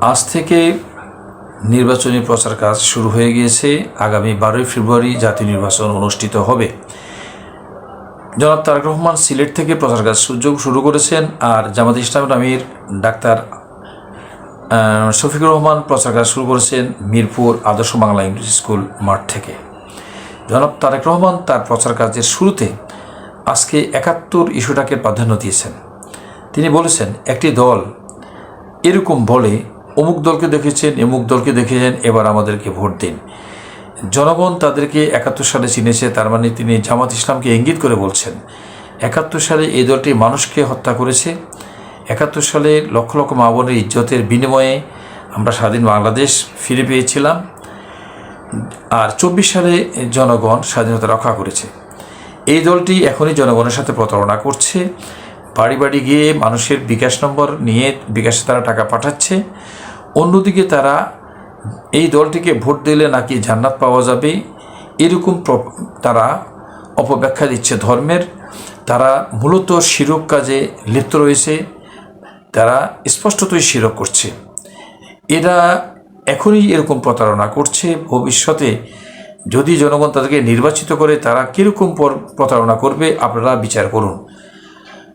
আজ থেকে নির্বাচনী প্রচার কাজ শুরু হয়ে গিয়েছে। আগামী 12ই ফেব্রুয়ারি জাতীয় নির্বাচন অনুষ্ঠিত হবে। জনাব তারেক রহমান সিলেট থেকে প্রচার কাজ শুরু করেছেন, আর জামাত ইসলামের আমির ডাক্তার শফিকুর রহমান প্রচার কাজ শুরু করেছেন মিরপুর আদর্শ বাংলা ইংরেজি স্কুল মাঠ থেকে। জনাব তারেক রহমান তার প্রচার কাজের শুরুতে আজকে ৭১ ইস্যুটাকে প্রাধান্য দিয়েছেন। তিনি বলেছেন, একটি দল এরকম বলে অমুক দলকে দেখেছেন, এমুক দলকে দেখেছেন, এবার আমাদেরকে ভোট দিন। জনগণ তাদেরকে ৭১ সালে চিনেছে, তার মানে তিনি জামাত ইসলামকে ইঙ্গিত করে বলছেন ৭১ সালে এই দলটি মানুষকে হত্যা করেছে। ৭১ সালে লক্ষ লক্ষ মা বোনের ইজ্জতের বিনিময়ে আমরা স্বাধীন বাংলাদেশ ফিরে পেয়েছিলাম, আর ২৪ সালে জনগণ স্বাধীনতা রক্ষা করেছে। এই দলটি এখনই জনগণের সাথে প্রতারণা করছে। বাড়ি বাড়ি গিয়ে মানুষের বিকাশ নম্বর নিয়ে বিকাশে তারা টাকা পাঠাচ্ছে। অন্যদিকে তারা এই দলটিকে ভোট দিলে নাকি জান্নাত পাওয়া যাবে, এরকম তারা অপব্যাখ্যা দিচ্ছে ধর্মের। তারা মূলত শিরক কাজে লিপ্ত রয়েছে, তারা স্পষ্টতই শিরক করছে। এরা এখনই এরকম প্রতারণা করছে। ভবিষ্যতে যদি জনগণ তাদেরকে নির্বাচিত করে, তারা কীরকম প্রতারণা করবে আপনারা বিচার করুন।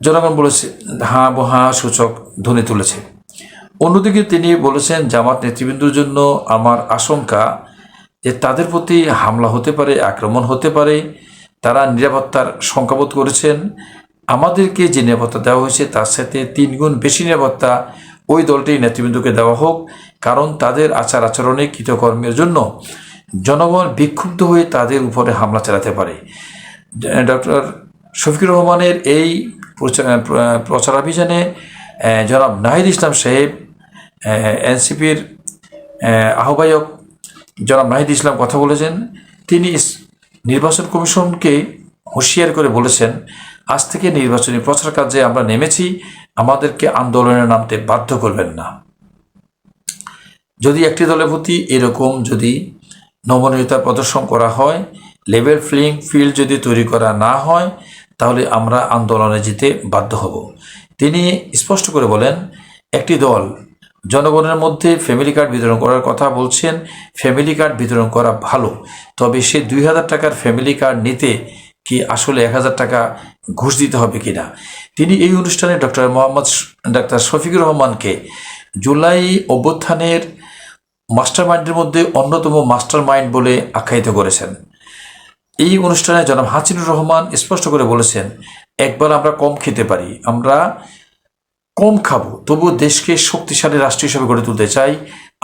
জনগণ বলেছে, হাঁ বহা সূচক ধ্বনি তুলেছে। অন্যদিকে তিনি বলেছেন, জামাত নেতৃবৃন্দর জন্য আমার আশঙ্কা যে তাদের প্রতি হামলা হতে পারে, আক্রমণ হতে পারে। তারা নিরাপত্তার শঙ্কাবোধ করেছেন। আমাদেরকে যে নিরাপত্তা দেওয়া হয়েছে তার সাথে ৩ গুণ বেশি নিরাপত্তা ওই দলটির নেতৃবৃন্দকে দেওয়া হোক, কারণ তাদের আচার আচরণে কৃতকর্মের জন্য জনগণ বিক্ষুব্ধ হয়ে তাদের উপরে হামলা চালাতে পারে। ডক্টর শফিকুর রহমানের এই প্রচারাভিযানে জনাব নাহিদ ইসলাম সাহেব, এনসিপির আহ্বায়ক জনাব নাহিদ ইসলাম কথা বলেছেন। তিনি নির্বাচন কমিশনকে হুঁশিয়ার করে বলেছেন, আজ থেকে নির্বাচনী প্রচার কাজে আমরা নেমেছি, আমাদেরকে আন্দোলনে নামতে বাধ্য করবেন না। যদি একটি দলের প্রতি এরকম যদি নমনীয়তা প্রদর্শন করা হয়, লেভেল প্লেইং ফিল্ড যদি তৈরি করা না হয়, তাহলে আমরা আন্দোলনে যেতে বাধ্য হব। তিনি স্পষ্ট করে বলেন, একটি দল জনগণের মধ্যে ফ্যামিলি কার্ড বিতরণ করার কথা বলছেন। ফ্যামিলি কার্ড বিতরণ করা ভালো, তবে সে ২,০০০ টাকার ফ্যামিলি কার্ড নিতে কি আসলে ১,০০০ টাকা ঘুষ দিতে হবে কিনা। তিনি এই অনুষ্ঠানে ডাক্তার শফিকুর রহমানকে জুলাই অভ্যুত্থানের মাস্টার মাইন্ডের মধ্যে অন্যতম মাস্টার মাইন্ড বলে আখ্যায়িত করেছেন। এই অনুষ্ঠানে জনাব হাসিনুর রহমান স্পষ্ট করে বলেছেন, একবার আমরা কম খেতে পারি, আমরা কম খাবো, তবুও দেশকে শক্তিশালী রাষ্ট্র হিসেবে গড়ে তুলতে চাই।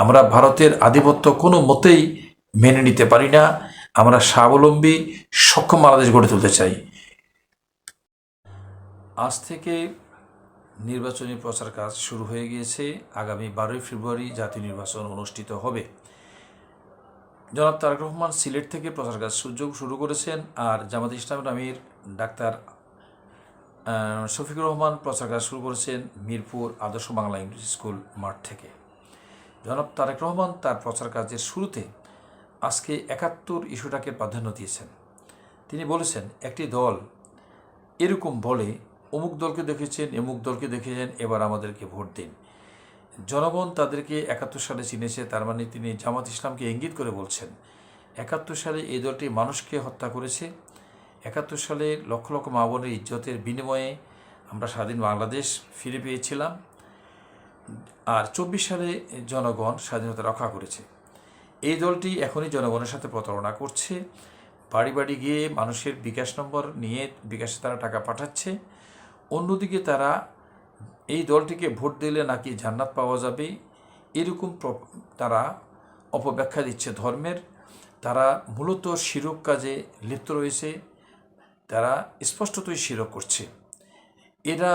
আমরা ভারতের আধিপত্য কোনো মতেই মেনে নিতে পারি না। আমরা স্বাবলম্বী সক্ষম বাংলাদেশ গড়ে তুলতে চাই। আজ থেকে নির্বাচনী প্রচার কাজ শুরু হয়ে গিয়েছে। আগামী 12ই ফেব্রুয়ারি জাতীয় নির্বাচন অনুষ্ঠিত হবে। জনাব তারেক রহমান সিলেট থেকে প্রচার কাজ শুরু করেছেন, আর জামাত ইসলামের আমির ডাক্তার শফিকুর রহমান প্রচার কাজ শুরু করেছেন মিরপুর আদর্শ বাংলা ইংরেজি স্কুল মাঠ থেকে। জনাব তারেক রহমান তার প্রচার কাজের শুরুতে আজকে ৭১ ইস্যুটাকে প্রাধান্য দিয়েছেন। তিনি বলেছেন, একটি দল এরকম বলে অমুক দলকে দেখেছেন, এমুক দলকে দেখেছেন, এবার আমাদেরকে ভোট দিন। জনগণ তাদেরকে ৭১ সালে চিনেছে, তার মানে তিনি জামাত ইসলামকে ইঙ্গিত করে বলছেন ৭১ সালে এই দলটি মানুষকে হত্যা করেছে। ৭১ সালে লক্ষ লক্ষ মা বোনের ইজ্জতের বিনিময়ে আমরা স্বাধীন বাংলাদেশ ফিরে পেয়েছিলাম, আর ২৪ সালে জনগণ স্বাধীনতা রক্ষা করেছে। এই দলটি এখনই জনগণের সাথে প্রতারণা করছে। বাড়ি বাড়ি গিয়ে মানুষের বিকাশ নম্বর নিয়ে বিকাশে তারা টাকা পাঠাচ্ছে। অন্যদিকে তারা এই দলটিকে ভোট দিলে নাকি জান্নাত পাওয়া যাবে, এরকম তারা অপব্যাখ্যা দিচ্ছে ধর্মের। তারা মূলত শিরক কাজে লিপ্ত রয়েছে, তারা স্পষ্টতই শিরক করছে। এরা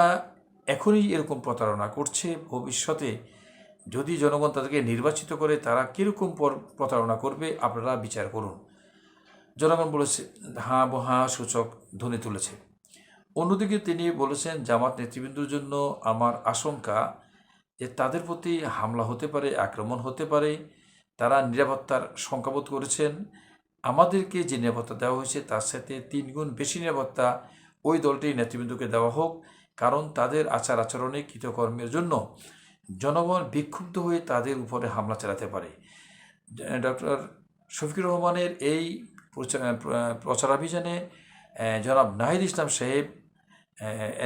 এখনই এরকম প্রতারণা করছে। ভবিষ্যতে যদি জনগণ তাদেরকে নির্বাচিত করে, তারা কীরকম প্রতারণা করবে আপনারা বিচার করুন। জনগণ বলেছে, হাঁ বহা সূচক ধ্বনি তুলেছে। অন্যদিকে তিনি বলেছেন, জামাত নেতৃবৃন্দর জন্য আমার আশঙ্কা যে তাদের প্রতি হামলা হতে পারে, আক্রমণ হতে পারে। তারা নিরাপত্তার শঙ্কাবোধ করেছেন। আমাদেরকে যে নিরাপত্তা দেওয়া হয়েছে তার সাথে ৩ গুণ বেশি নিরাপত্তা ওই দলটির নেতৃবৃন্দকে দেওয়া হোক, কারণ তাদের আচার আচরণে কৃতকর্মের জন্য জনগণ বিক্ষুব্ধ হয়ে তাদের উপরে হামলা চালাতে পারে। ডক্টর শফিকুর রহমানের এই প্রচারাভিযানে জনাব নাহিদ ইসলাম সাহেব,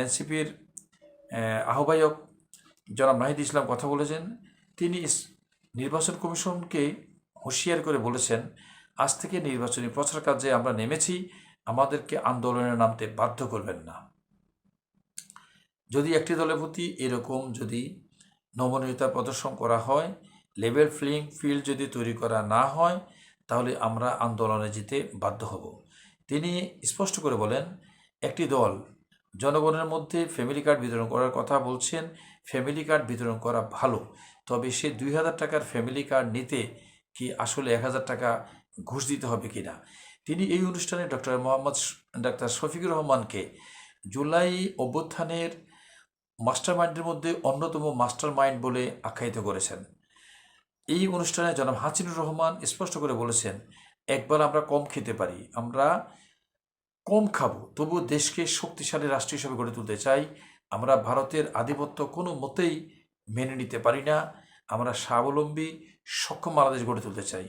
এনসিপির আহ্বায়ক জনাব নাহিদ ইসলাম কথা বলেছেন। তিনি নির্বাচন কমিশনকে হুঁশিয়ার করে বলেছেন, আজ থেকে নির্বাচনী প্রচার কাজে আমরা নেমেছি, আমাদেরকে আন্দোলনে নামতে বাধ্য করবেন না। যদি একটি দলের প্রতি এরকম যদি নমনীয়তা প্রদর্শন করা হয়, লেভেল প্লেইং ফিল্ড যদি তৈরি করা না হয়, তাহলে আমরা আন্দোলনে যেতে বাধ্য হব। তিনি স্পষ্ট করে বলেন, একটি দল জনগণের মধ্যে ফ্যামিলি কার্ড বিতরণ করার কথা বলছেন। ফ্যামিলি কার্ড বিতরণ করা ভালো, তবে সে 2000 টাকার ফ্যামিলি কার্ড নিতে কি আসলে 1000 টাকা ঘুষ দিতে হবে কিনা। তিনি এই অনুষ্ঠানে ডাক্তার শফিকুর রহমানকে জুলাই অভ্যুত্থানের মাস্টার মাইন্ডের মধ্যে অন্যতম মাস্টার মাইন্ড বলে আখ্যায়িত করেছেন। এই অনুষ্ঠানে জনাব হাসিনুর রহমান স্পষ্ট করে বলেছেন, একবার আমরা কম খেতে পারি, আমরা কম খাবো, তবু দেশকে শক্তিশালী রাষ্ট্র হিসেবে গড়ে তুলতে চাই। আমরা ভারতের আধিপত্য কোনো মতেই মেনে নিতে পারি না। আমরা স্বাবলম্বী সক্ষম বাংলাদেশ গড়ে তুলতে চাই।